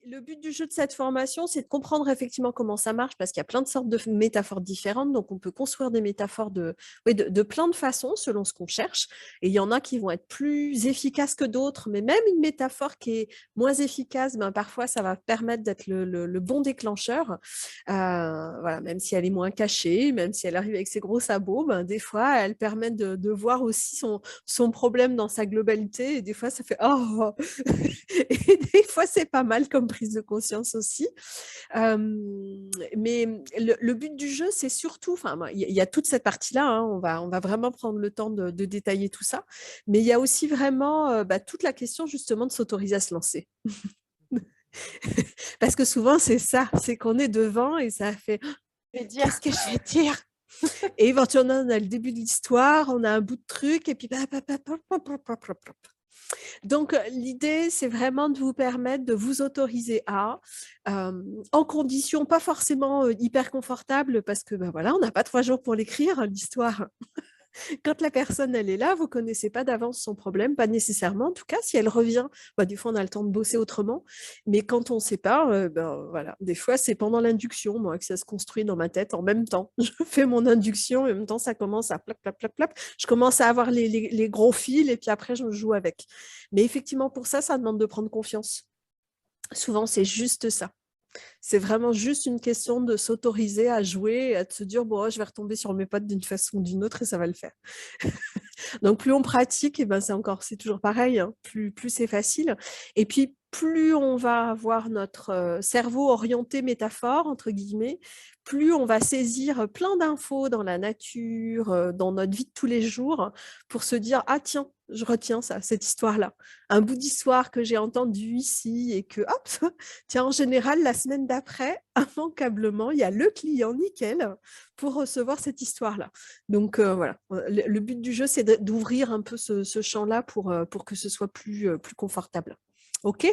le but du jeu de cette formation, c'est de comprendre effectivement comment ça marche, parce qu'il y a plein de sortes de métaphores différentes. Donc, on peut construire des métaphores oui, de plein de façons selon ce qu'on cherche. Et il y en a qui vont être plus efficaces que d'autres, mais même une métaphore qui est moins efficace, ben, parfois, ça va permettre d'être le bon déclencheur. Voilà, même si elle est moins cachée, même si elle arrive avec ses gros sabots, ben, des fois, elle permet de voir aussi son problème dans sa globalité. Et des fois, ça fait oh et des fois, c'est pas mal comme prise de conscience aussi. Mais le but du jeu, c'est surtout, enfin, il y a toute cette partie-là, hein, on va vraiment prendre le temps de détailler tout ça. Mais il y a aussi vraiment toute la question justement de s'autoriser à se lancer. Parce que souvent, c'est ça, c'est qu'on est devant et ça fait Je vais dire. qu'est-ce que je vais dire? Et éventuellement, on a le début de l'histoire, on a un bout de truc, et puis donc, l'idée, c'est vraiment de vous permettre de vous autoriser à, en conditions pas forcément hyper confortables, parce que ben voilà, on n'a pas 3 jours pour l'écrire, l'histoire. Quand la personne, elle est là, vous connaissez pas d'avance son problème, pas nécessairement. En tout cas, si elle revient, bah, des fois, on a le temps de bosser autrement. Mais quand on ne sait pas, ben, voilà, des fois, c'est pendant l'induction, moi, que ça se construit dans ma tête en même temps. Je fais mon induction et en même temps, ça commence à plap, plap, plap, plap. Je commence à avoir les gros fils et puis après, je joue avec. Mais effectivement, pour ça, ça demande de prendre confiance. Souvent, c'est juste ça. C'est vraiment juste une question de s'autoriser à jouer et à se dire, bon, je vais retomber sur mes potes d'une façon ou d'une autre et ça va le faire. Donc, plus on pratique, et ben, c'est toujours pareil, hein, plus c'est facile. Et puis, plus on va avoir notre cerveau orienté métaphore, entre guillemets, plus on va saisir plein d'infos dans la nature, dans notre vie de tous les jours, pour se dire, ah tiens, je retiens ça, cette histoire-là. Un bout d'histoire que j'ai entendu ici et que, hop, tiens, en général, la semaine d'après, immanquablement, il y a le client nickel pour recevoir cette histoire-là. Donc voilà, le but du jeu, c'est d'ouvrir un peu ce champ-là pour que ce soit plus confortable. OK?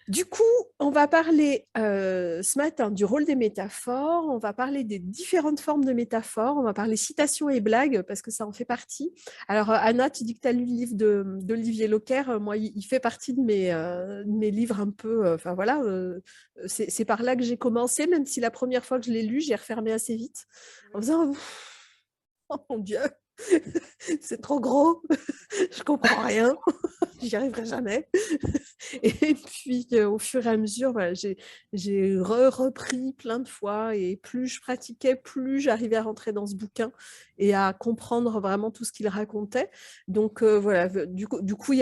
Du coup, on va parler ce matin du rôle des métaphores, on va parler des différentes formes de métaphores, on va parler citations et blagues parce que ça en fait partie. Alors Anna, tu dis que tu as lu le livre d'Olivier Locker, moi il fait partie de mes livres un peu, enfin voilà, c'est par là que j'ai commencé, même si la première fois que je l'ai lu, j'ai refermé assez vite en faisant oh mon Dieu, c'est trop gros, je comprends rien, j'y arriverai jamais. Et puis, au fur et à mesure, voilà, j'ai repris plein de fois et plus je pratiquais, plus j'arrivais à rentrer dans ce bouquin et à comprendre vraiment tout ce qu'il racontait. Donc, voilà, du coup,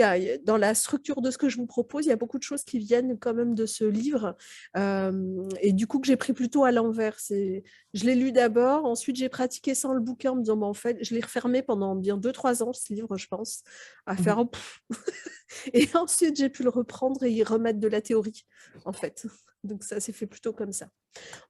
dans la structure de ce que je vous propose, il y a beaucoup de choses qui viennent quand même de ce livre et du coup que j'ai pris plutôt à l'envers. Je l'ai lu d'abord, ensuite j'ai pratiqué sans le bouquin en me disant, en fait, je l'ai refermé pendant bien 2-3 ans, ce livre, je pense, à faire, Mhm. et ensuite, j'ai pu le reprendre et y remettre de la théorie, en fait. Donc, ça s'est fait plutôt comme ça.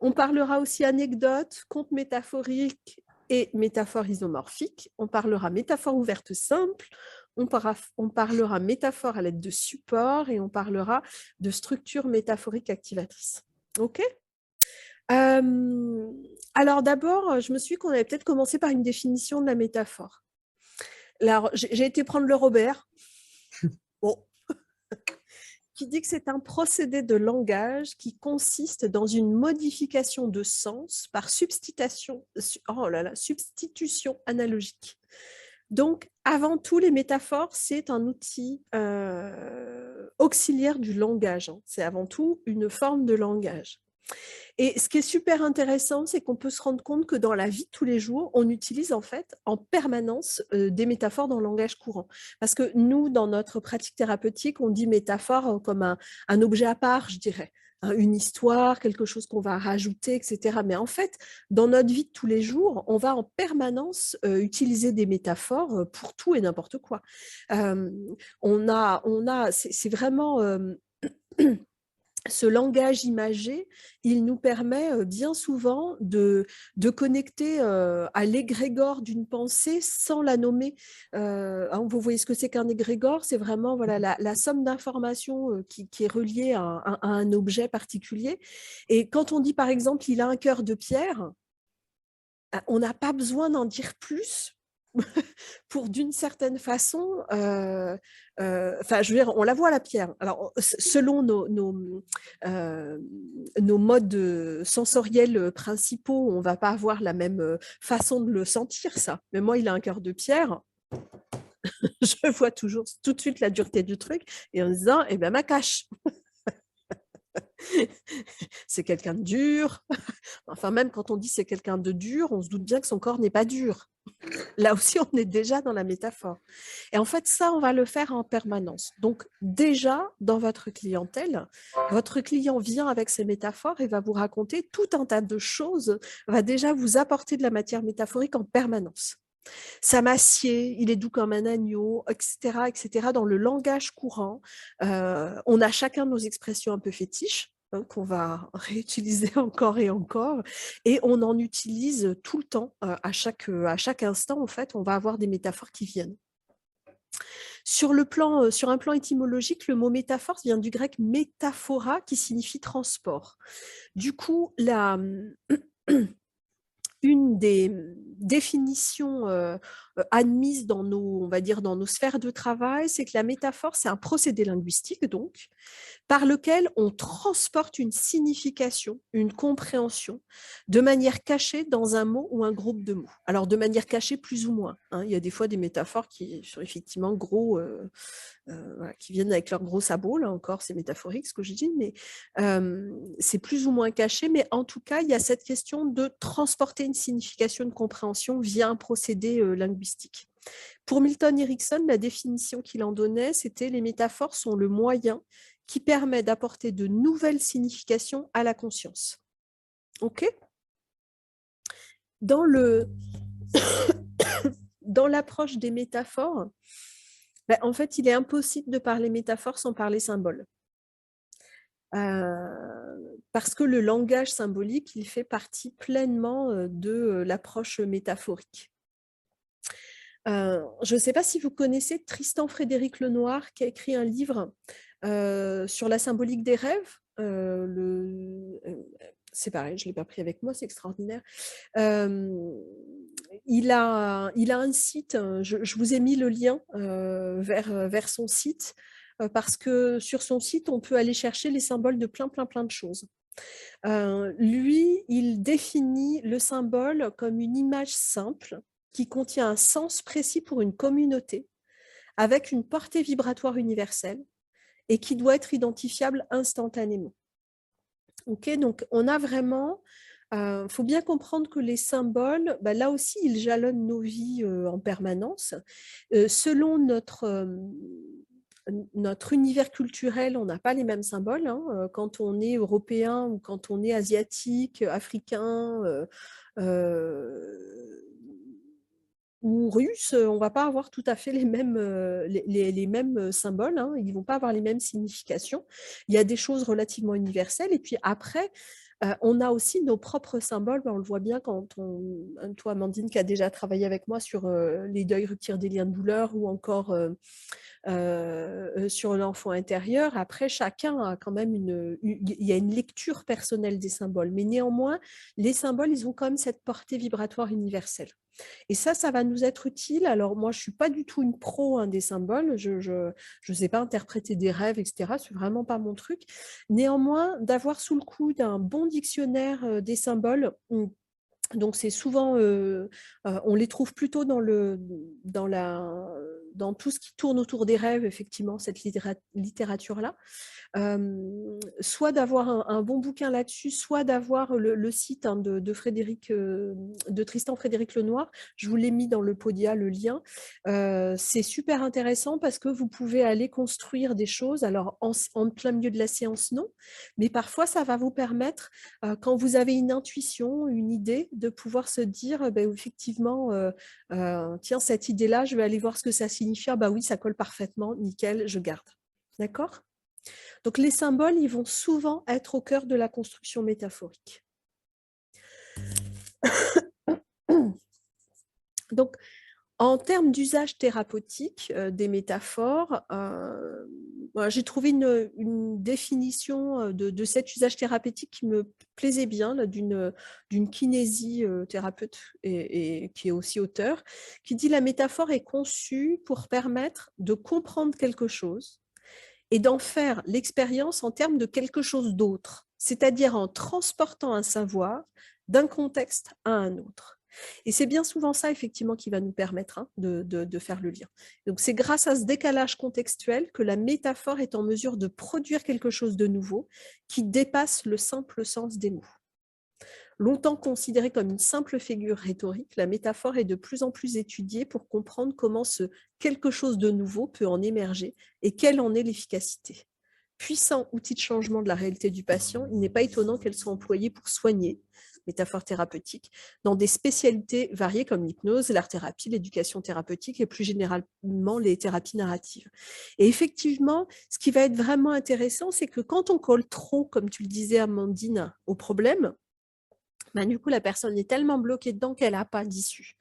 On parlera aussi anecdotes, contes métaphoriques et métaphores isomorphiques. On parlera métaphore ouverte simple. On parlera métaphore à l'aide de support et on parlera de structure métaphorique activatrice. OK? Euh, alors d'abord, je me suis dit qu'on allait peut-être commencer par une définition de la métaphore. Alors, j'ai été prendre le Robert. Bon, qui dit que c'est un procédé de langage qui consiste dans une modification de sens par substitution analogique. Donc, avant tout, les métaphores, c'est un outil auxiliaire du langage, hein. C'est avant tout une forme de langage. Et ce qui est super intéressant, c'est qu'on peut se rendre compte que dans la vie de tous les jours, on utilise en fait en permanence des métaphores dans le langage courant. Parce que nous, dans notre pratique thérapeutique, on dit métaphore comme un objet à part, je dirais. Une histoire, quelque chose qu'on va rajouter, etc. Mais en fait, dans notre vie de tous les jours, on va en permanence utiliser des métaphores pour tout et n'importe quoi. Euh, c'est vraiment ce langage imagé, il nous permet bien souvent de connecter à l'égrégore d'une pensée sans la nommer. Vous voyez ce que c'est qu'un égrégore? C'est vraiment voilà, la somme d'informations qui est reliée à un objet particulier. Et quand on dit par exemple, il a un cœur de pierre, on n'a pas besoin d'en dire plus pour d'une certaine façon, enfin, je veux dire, on la voit la pierre. Alors, selon nos modes sensoriels principaux, on ne va pas avoir la même façon de le sentir, ça. Mais moi, il a un cœur de pierre. Je vois toujours tout de suite la dureté du truc et en me disant, eh bien, ma cache. C'est quelqu'un de dur. Enfin, même quand on dit c'est quelqu'un de dur, on se doute bien que son corps n'est pas dur. Là aussi, on est déjà dans la métaphore. Et en fait, ça, on va le faire en permanence. Donc, déjà, dans votre clientèle, votre client vient avec ses métaphores et va vous raconter tout un tas de choses, va déjà vous apporter de la matière métaphorique en permanence. Ça m'assied, il est doux comme un agneau, etc., etc. Dans le langage courant, on a chacun nos expressions un peu fétiches, hein, qu'on va réutiliser encore et encore, et on en utilise tout le temps, à chaque instant, en fait, on va avoir des métaphores qui viennent. Sur un plan étymologique, le mot métaphore vient du grec métaphora, qui signifie transport. Du coup, une des définitions admises dans on va dire, dans nos sphères de travail, c'est que la métaphore, c'est un procédé linguistique, donc, par lequel on transporte une signification, une compréhension, de manière cachée dans un mot ou un groupe de mots. Alors, de manière cachée, plus ou moins, hein. Il y a des fois des métaphores qui sont effectivement gros, voilà, qui viennent avec leurs gros sabots, là encore, c'est métaphorique ce que je dis, mais c'est plus ou moins caché, mais en tout cas, il y a cette question de transporter une signification, une compréhension via un procédé linguistique. Pour Milton Erickson, la définition qu'il en donnait, c'était les métaphores sont le moyen qui permet d'apporter de nouvelles significations à la conscience. OK ? Dans l'approche des métaphores, ben, en fait, il est impossible de parler métaphore sans parler symbole. Parce que le langage symbolique, il fait partie pleinement de l'approche métaphorique. Je ne sais pas si vous connaissez Tristan Frédéric Lenoir, qui a écrit un livre sur la symbolique des rêves. C'est pareil, je ne l'ai pas pris avec moi, c'est extraordinaire. Il a un site, je vous ai mis le lien vers son site, parce que sur son site, on peut aller chercher les symboles de plein de choses. Lui, il définit le symbole comme une image simple qui contient un sens précis pour une communauté, avec une portée vibratoire universelle et qui doit être identifiable instantanément. Ok, donc on a vraiment, faut bien comprendre que les symboles, bah, là aussi, ils jalonnent nos vies en permanence. Selon notre univers culturel, on n'a pas les mêmes symboles, hein. Quand on est européen ou quand on est asiatique, africain ou russe, on ne va pas avoir tout à fait les mêmes, les mêmes symboles, hein. Ils ne vont pas avoir les mêmes significations. Il y a des choses relativement universelles. Et puis après, on a aussi nos propres symboles. On le voit bien quand toi, Amandine, qui a déjà travaillé avec moi sur les deuils, rupture des liens de douleur ou encore sur l'enfant intérieur. Après, chacun a quand même il y a une lecture personnelle des symboles. Mais néanmoins, les symboles, ils ont quand même cette portée vibratoire universelle. Et ça va nous être utile. Alors moi, je ne suis pas du tout une pro des symboles. Je ne sais pas interpréter des rêves, etc. Ce n'est vraiment pas mon truc. Néanmoins, d'avoir sous le coude un bon dictionnaire des symboles, donc c'est souvent, on les trouve plutôt dans tout ce qui tourne autour des rêves, effectivement, cette littérature-là. Soit d'avoir un bon bouquin là-dessus, soit d'avoir le site de Tristan Frédéric Lenoir. Je vous l'ai mis dans le Podia, le lien. C'est super intéressant parce que vous pouvez aller construire des choses. Alors, en plein milieu de la séance, non. Mais parfois, ça va vous permettre, quand vous avez une intuition, une idée, de pouvoir se dire, effectivement, tiens, cette idée-là, je vais aller voir ce que ça signifie. Ah, bah oui, ça colle parfaitement, nickel, je garde. D'accord ? Donc, les symboles, ils vont souvent être au cœur de la construction métaphorique. Donc, En termes d'usage thérapeutique des métaphores, voilà, j'ai trouvé une définition de cet usage thérapeutique qui me plaisait bien, d'une kinésithérapeute et qui est aussi auteur, qui dit: «La métaphore est conçue pour permettre de comprendre quelque chose et d'en faire l'expérience en termes de quelque chose d'autre, c'est-à-dire en transportant un savoir d'un contexte à un autre». Et c'est bien souvent ça, effectivement, qui va nous permettre de faire le lien. Donc, c'est grâce à ce décalage contextuel que la métaphore est en mesure de produire quelque chose de nouveau qui dépasse le simple sens des mots. Longtemps considérée comme une simple figure rhétorique, la métaphore est de plus en plus étudiée pour comprendre comment ce quelque chose de nouveau peut en émerger et quelle en est l'efficacité. Puissant outil de changement de la réalité du patient, il n'est pas étonnant qu'elle soit employée pour soigner, métaphore thérapeutique, dans des spécialités variées comme l'hypnose, l'art-thérapie, l'éducation thérapeutique et plus généralement les thérapies narratives. Et effectivement, ce qui va être vraiment intéressant, c'est que quand on colle trop, comme tu le disais Amandine, au problème, ben, du coup, la personne est tellement bloquée dedans qu'elle n'a pas d'issue.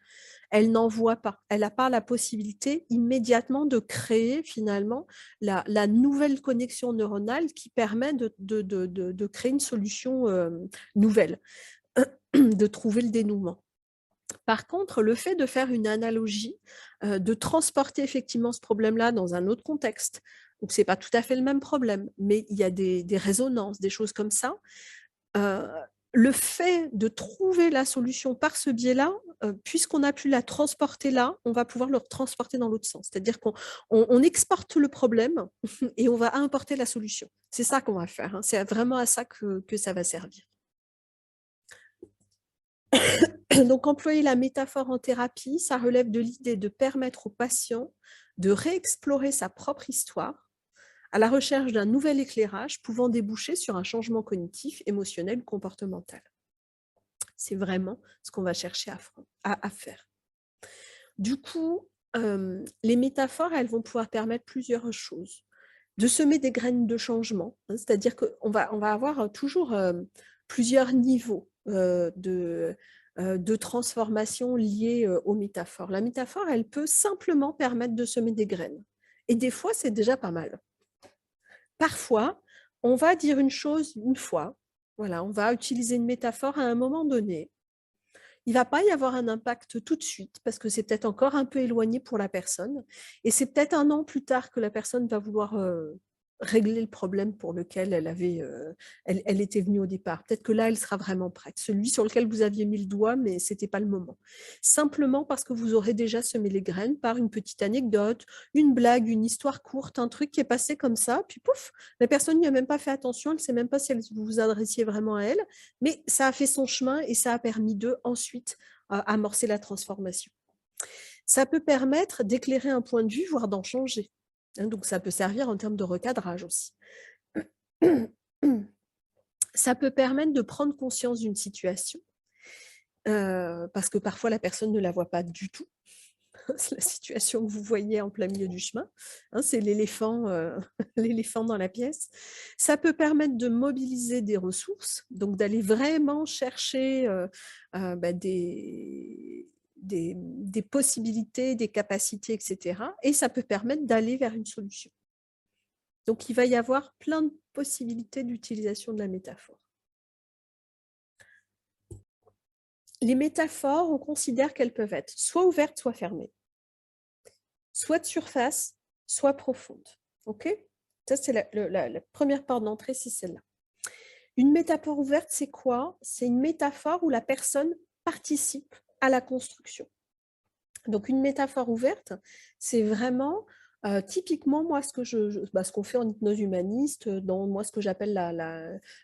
Elle n'en voit pas. Elle n'a pas la possibilité immédiatement de créer finalement la nouvelle connexion neuronale qui permet de créer une solution nouvelle, de trouver le dénouement. Par contre, le fait de faire une analogie, de transporter effectivement ce problème-là dans un autre contexte, donc ce n'est pas tout à fait le même problème, mais il y a des résonances, des choses comme ça, le fait de trouver la solution par ce biais-là, puisqu'on a pu la transporter là, on va pouvoir le transporter dans l'autre sens. C'est-à-dire qu'on exporte le problème et on va importer la solution. C'est ça qu'on va faire. Hein. C'est vraiment à ça que ça va servir. Donc, employer la métaphore en thérapie, ça relève de l'idée de permettre au patient de réexplorer sa propre histoire à la recherche d'un nouvel éclairage pouvant déboucher sur un changement cognitif, émotionnel ou comportemental. C'est vraiment ce qu'on va chercher à faire. Du coup, les métaphores, elles vont pouvoir permettre plusieurs choses. De semer des graines de changement, hein, c'est-à-dire qu'on va avoir toujours plusieurs niveaux de transformation liés aux métaphores. La métaphore, elle peut simplement permettre de semer des graines. Et des fois, c'est déjà pas mal. Parfois, on va dire une chose une fois, voilà, on va utiliser une métaphore à un moment donné. Il ne va pas y avoir un impact tout de suite parce que c'est peut-être encore un peu éloigné pour la personne. Et c'est peut-être 1 an plus tard que la personne va vouloir régler le problème pour lequel elle était venue au départ. Peut-être que là, elle sera vraiment prête. Celui sur lequel vous aviez mis le doigt, mais ce n'était pas le moment. Simplement parce que vous aurez déjà semé les graines par une petite anecdote, une blague, une histoire courte, un truc qui est passé comme ça, puis pouf, la personne n'y a même pas fait attention, elle ne sait même pas si vous vous adressiez vraiment à elle, mais ça a fait son chemin et ça a permis d'eux ensuite amorcer la transformation. Ça peut permettre d'éclairer un point de vue, voire d'en changer. Donc, ça peut servir en termes de recadrage aussi. Ça peut permettre de prendre conscience d'une situation, parce que parfois, la personne ne la voit pas du tout. C'est la situation que vous voyez en plein milieu du chemin. Hein, c'est l'éléphant l'éléphant dans la pièce. Ça peut permettre de mobiliser des ressources, donc d'aller vraiment chercher des possibilités, des capacités, etc. Et ça peut permettre d'aller vers une solution. Donc, il va y avoir plein de possibilités d'utilisation de la métaphore. Les métaphores, on considère qu'elles peuvent être soit ouvertes, soit fermées. Soit de surface, soit profonde. OK ? Ça, c'est la première porte d'entrée, c'est celle-là. Une métaphore ouverte, c'est quoi? C'est une métaphore où la personne participe à la construction. Donc, une métaphore ouverte, c'est vraiment typiquement, moi, ce qu'on fait en hypnose humaniste, dans moi, ce que j'appelle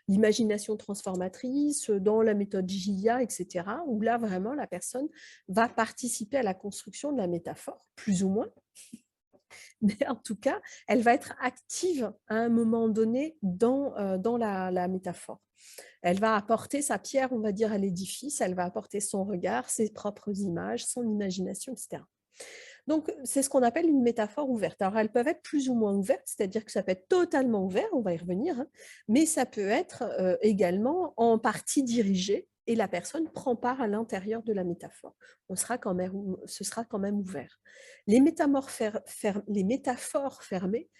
l'imagination transformatrice, dans la méthode JIA, etc., où là, vraiment, la personne va participer à la construction de la métaphore, plus ou moins. Mais en tout cas, elle va être active à un moment donné dans la métaphore. Elle va apporter sa pierre, on va dire, à l'édifice, elle va apporter son regard, ses propres images, son imagination, etc. Donc, c'est ce qu'on appelle une métaphore ouverte. Alors, elles peuvent être plus ou moins ouvertes, c'est-à-dire que ça peut être totalement ouvert, on va y revenir, hein, mais ça peut être également en partie dirigé et la personne prend part à l'intérieur de la métaphore. Ce sera quand même ouvert. Les métaphores fermées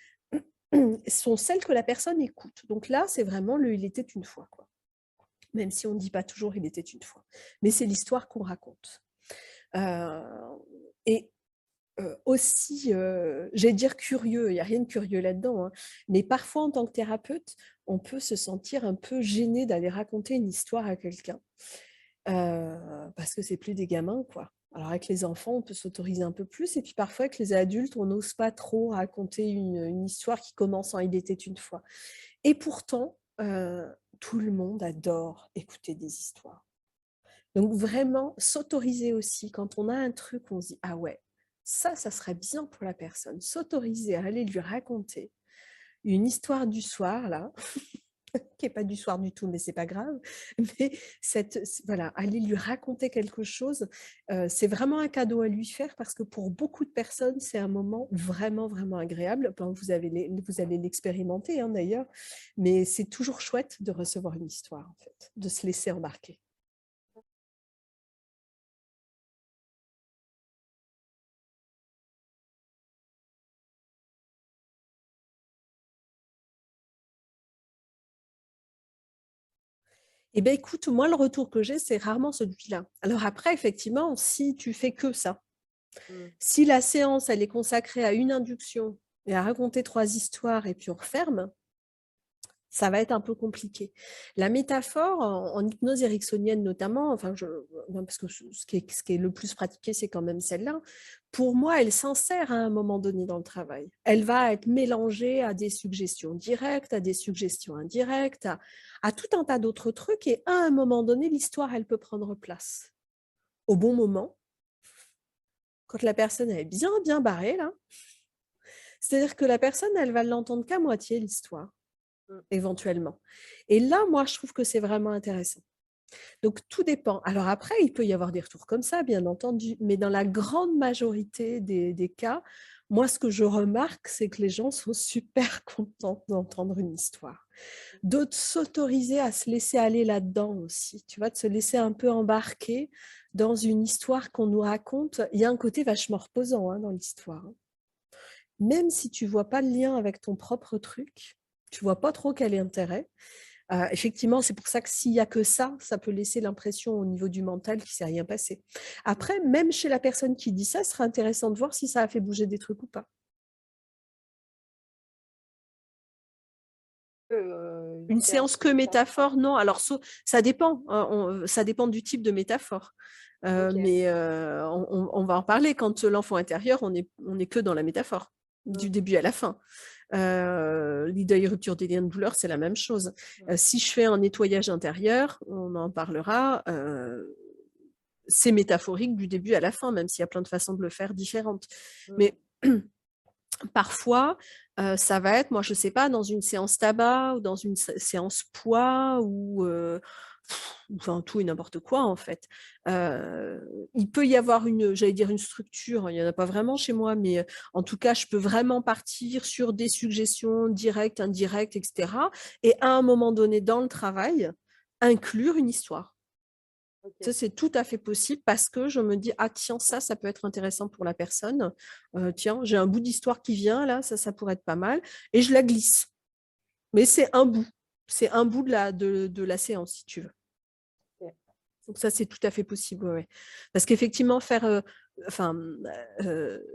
sont celles que la personne écoute. Donc là, c'est vraiment le « il était une fois », quoi. Même si on ne dit pas toujours « il était une fois ». Mais c'est l'histoire qu'on raconte. Et aussi, j'allais dire curieux, il n'y a rien de curieux là-dedans, hein, mais parfois, en tant que thérapeute, on peut se sentir un peu gêné d'aller raconter une histoire à quelqu'un. Parce que c'est plus des gamins, quoi. Alors avec les enfants, on peut s'autoriser un peu plus, et puis parfois avec les adultes, on n'ose pas trop raconter une histoire qui commence en « il était une fois ». Et pourtant, tout le monde adore écouter des histoires. Donc vraiment, s'autoriser aussi, quand on a un truc, on se dit « ah ouais, ça serait bien pour la personne », s'autoriser à aller lui raconter une histoire du soir, là, qui n'est pas du soir du tout, mais c'est pas grave, mais voilà, aller lui raconter quelque chose, c'est vraiment un cadeau à lui faire, parce que pour beaucoup de personnes, c'est un moment vraiment, vraiment agréable. Bon, vous allez l'expérimenter, hein, d'ailleurs, mais c'est toujours chouette de recevoir une histoire, en fait, de se laisser embarquer. Eh bien, écoute, moi, le retour que j'ai, c'est rarement celui-là. Alors après, effectivement, si tu fais que ça, si la séance, elle est consacrée à une induction et à raconter 3 histoires et puis on referme, ça va être un peu compliqué. La métaphore, en hypnose ericksonienne notamment, enfin, parce que ce qui est le plus pratiqué, c'est quand même celle-là, pour moi, elle s'insère à un moment donné dans le travail. Elle va être mélangée à des suggestions directes, à des suggestions indirectes, à tout un tas d'autres trucs, et à un moment donné, l'histoire, elle peut prendre place. Au bon moment, quand la personne est bien, bien barrée, là, c'est-à-dire que la personne, elle va l'entendre qu'à moitié, l'histoire, éventuellement. Et là, moi, je trouve que c'est vraiment intéressant. Donc, tout dépend. Alors après, il peut y avoir des retours comme ça, bien entendu, mais dans la grande majorité des cas, moi, ce que je remarque, c'est que les gens sont super contents d'entendre une histoire. D'autres s'autoriser à se laisser aller là-dedans aussi, tu vois, de se laisser un peu embarquer dans une histoire qu'on nous raconte. Il y a un côté vachement reposant, hein, dans l'histoire, hein. Même si tu ne vois pas le lien avec ton propre truc, tu ne vois pas trop quel est l'intérêt. Effectivement, c'est pour ça que s'il n'y a que ça peut laisser l'impression au niveau du mental qu'il ne s'est rien passé. Après, même chez la personne qui dit ça, ce sera intéressant de voir si ça a fait bouger des trucs ou pas. Une séance que métaphore, non. Alors, ça dépend, hein, ça dépend du type de métaphore. Mais on va en parler. Quand l'enfant intérieur, on est que dans la métaphore, du début à la fin. L'idée rupture des liens de douleur, c'est la même chose. Si je fais un nettoyage intérieur, on en parlera, c'est métaphorique du début à la fin, même s'il y a plein de façons de le faire différentes. Mais parfois, ça va être, moi je sais pas, dans une séance tabac ou dans une séance poids ou enfin tout et n'importe quoi en fait. Il peut y avoir j'allais dire une structure, il n'y en a pas vraiment chez moi, mais en tout cas, je peux vraiment partir sur des suggestions directes, indirectes, etc. Et à un moment donné dans le travail, inclure une histoire. Ça, c'est tout à fait possible parce que je me dis, ah tiens, ça peut être intéressant pour la personne. Tiens, j'ai un bout d'histoire qui vient, là, ça pourrait être pas mal. Et je la glisse. Mais c'est un bout. C'est un bout de la séance, si tu veux. Donc ça, c'est tout à fait possible, ouais. Parce qu'effectivement,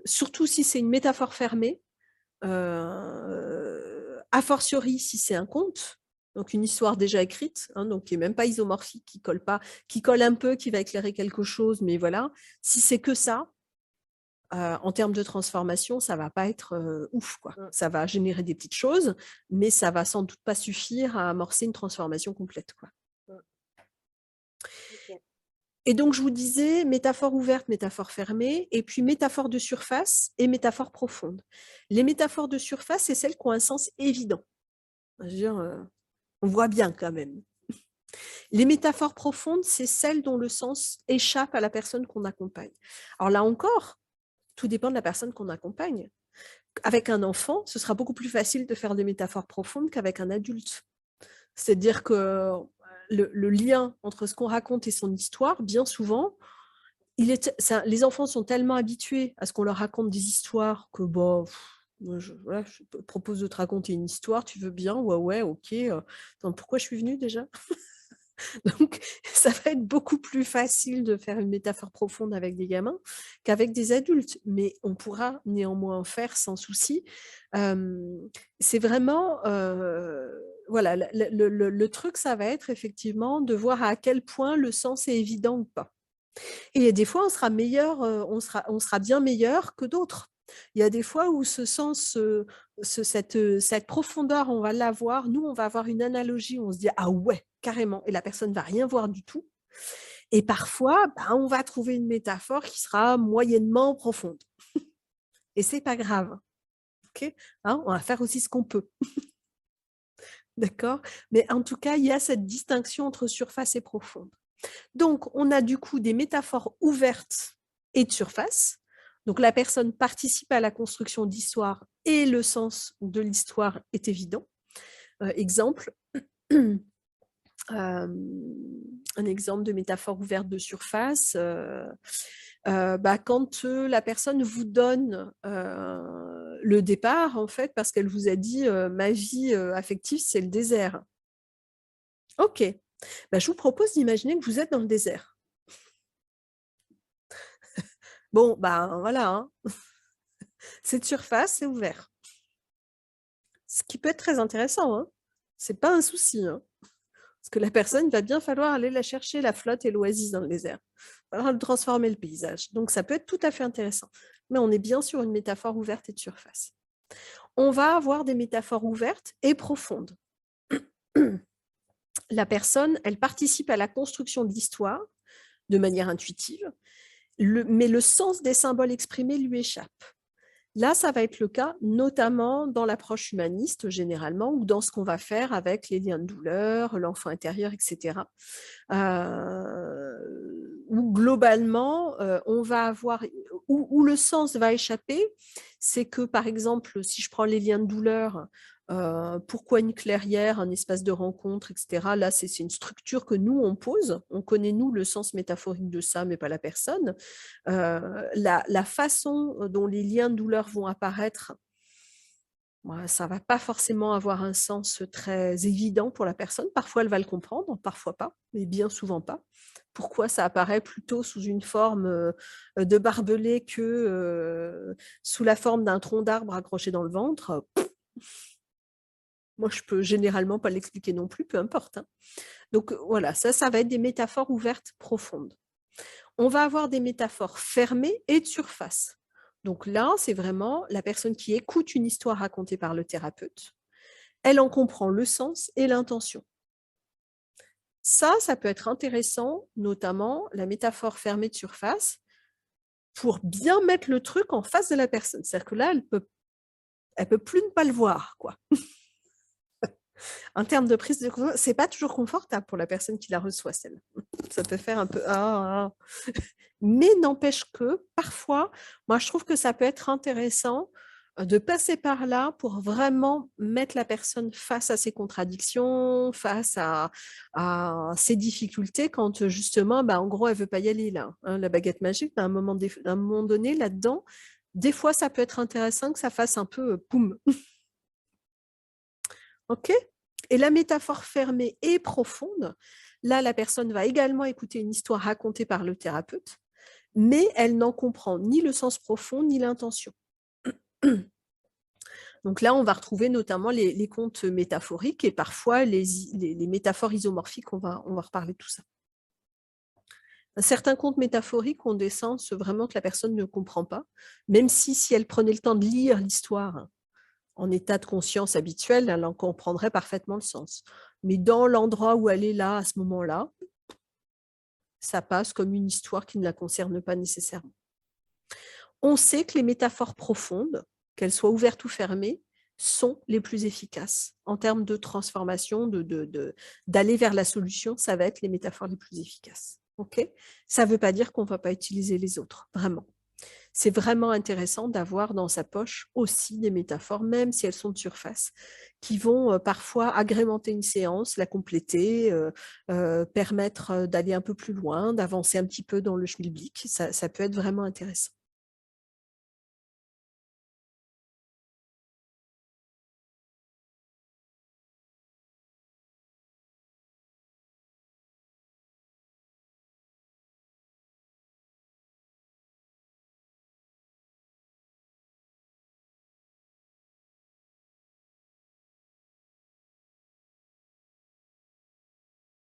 surtout si c'est une métaphore fermée, a fortiori si c'est un conte, donc une histoire déjà écrite, hein, donc qui n'est même pas isomorphique, qui colle pas, qui colle un peu, qui va éclairer quelque chose, mais voilà. Si c'est que ça, en termes de transformation, ça va pas être ouf, quoi. Ça va générer des petites choses, mais ça va sans doute pas suffire à amorcer une transformation complète, quoi. Et donc, je vous disais, métaphore ouverte, métaphore fermée, et puis métaphore de surface et métaphore profonde. Les métaphores de surface, c'est celles qui ont un sens évident. Je veux dire, on voit bien quand même. Les métaphores profondes, c'est celles dont le sens échappe à la personne qu'on accompagne. Alors là encore, tout dépend de la personne qu'on accompagne. Avec un enfant, ce sera beaucoup plus facile de faire des métaphores profondes qu'avec un adulte. C'est-à-dire que le lien entre ce qu'on raconte et son histoire, bien souvent, les enfants sont tellement habitués à ce qu'on leur raconte des histoires que bon, moi, voilà, je te propose de te raconter une histoire, tu veux bien? Ouais, ouais, ok. Attends, pourquoi je suis venue déjà? Donc, ça va être beaucoup plus facile de faire une métaphore profonde avec des gamins qu'avec des adultes, mais on pourra néanmoins en faire sans souci. C'est vraiment, voilà, le truc, ça va être effectivement de voir à quel point le sens est évident ou pas. Et des fois, on sera meilleur, on sera bien meilleur que d'autres. Il y a des fois où ce sens, cette profondeur, on va l'avoir. Nous, on va avoir une analogie où on se dit ah ouais, carrément, et la personne va rien voir du tout. Et parfois, ben, on va trouver une métaphore qui sera moyennement profonde. Et c'est pas grave. Okay, hein, on va faire aussi ce qu'on peut. D'accord? Mais en tout cas, il y a cette distinction entre surface et profonde. Donc, on a du coup des métaphores ouvertes et de surface. Donc, la personne participe à la construction d'histoire et le sens de l'histoire est évident. Exemple, un exemple de métaphore ouverte de surface. Quand la personne vous donne le départ, en fait, parce qu'elle vous a dit ma vie affective, c'est le désert. Ok, je vous propose d'imaginer que vous êtes dans le désert. Bon, voilà, hein. C'est de surface, c'est ouvert. Ce qui peut être très intéressant, hein. C'est pas un souci, hein. Parce que la personne, il va bien falloir aller la chercher, la flotte et l'oasis dans le désert. Il va falloir transformer le paysage. Donc, ça peut être tout à fait intéressant. Mais on est bien sur une métaphore ouverte et de surface. On va avoir des métaphores ouvertes et profondes. La personne, elle participe à la construction de l'histoire de manière intuitive, mais le sens des symboles exprimés lui échappe. Là, ça va être le cas, notamment dans l'approche humaniste, généralement, ou dans ce qu'on va faire avec les liens de douleur, l'enfant intérieur, etc. Où globalement, on va avoir, où le sens va échapper, c'est que, par exemple, si je prends les liens de douleur, pourquoi une clairière, un espace de rencontre, etc. Là, c'est une structure que nous, on pose. On connaît, nous, le sens métaphorique de ça, mais pas la personne. La façon dont les liens de douleur vont apparaître, ça ne va pas forcément avoir un sens très évident pour la personne. Parfois, elle va le comprendre, parfois pas, mais bien souvent pas. Pourquoi ça apparaît plutôt sous une forme de barbelé que sous la forme d'un tronc d'arbre accroché dans le ventre? Moi, je peux généralement pas l'expliquer non plus, peu importe, hein. Donc voilà, ça va être des métaphores ouvertes profondes. On va avoir des métaphores fermées et de surface. Donc là, c'est vraiment la personne qui écoute une histoire racontée par le thérapeute. Elle en comprend le sens et l'intention. Ça peut être intéressant, notamment la métaphore fermée de surface, pour bien mettre le truc en face de la personne. C'est-à-dire que là, elle peut plus ne pas le voir, quoi. En termes de prise de conscience, c'est pas toujours confortable pour la personne qui la reçoit, celle. Ça peut faire un peu mais n'empêche que parfois, moi je trouve que ça peut être intéressant de passer par là pour vraiment mettre la personne face à ses contradictions, face à ses difficultés quand justement, en gros, elle veut pas y aller là, hein, la baguette magique, à un moment donné, là-dedans, des fois, ça peut être intéressant que ça fasse un peu poum. OK? Et la métaphore fermée et profonde, là, la personne va également écouter une histoire racontée par le thérapeute, mais elle n'en comprend ni le sens profond, ni l'intention. Donc là, on va retrouver notamment les contes métaphoriques et parfois les métaphores isomorphiques, on va reparler de tout ça. Certains contes métaphoriques ont des sens vraiment que la personne ne comprend pas, même si elle prenait le temps de lire l'histoire en état de conscience habituel, elle en comprendrait parfaitement le sens. Mais dans l'endroit où elle est là, à ce moment-là, ça passe comme une histoire qui ne la concerne pas nécessairement. On sait que les métaphores profondes, qu'elles soient ouvertes ou fermées, sont les plus efficaces. En termes de transformation, d'aller vers la solution, ça va être les métaphores les plus efficaces. Okay, ça ne veut pas dire qu'on ne va pas utiliser les autres, vraiment. c'est vraiment intéressant d'avoir dans sa poche aussi des métaphores, même si elles sont de surface, qui vont parfois agrémenter une séance, la compléter, permettre d'aller un peu plus loin, d'avancer un petit peu dans le schmilblick. Ça peut être vraiment intéressant.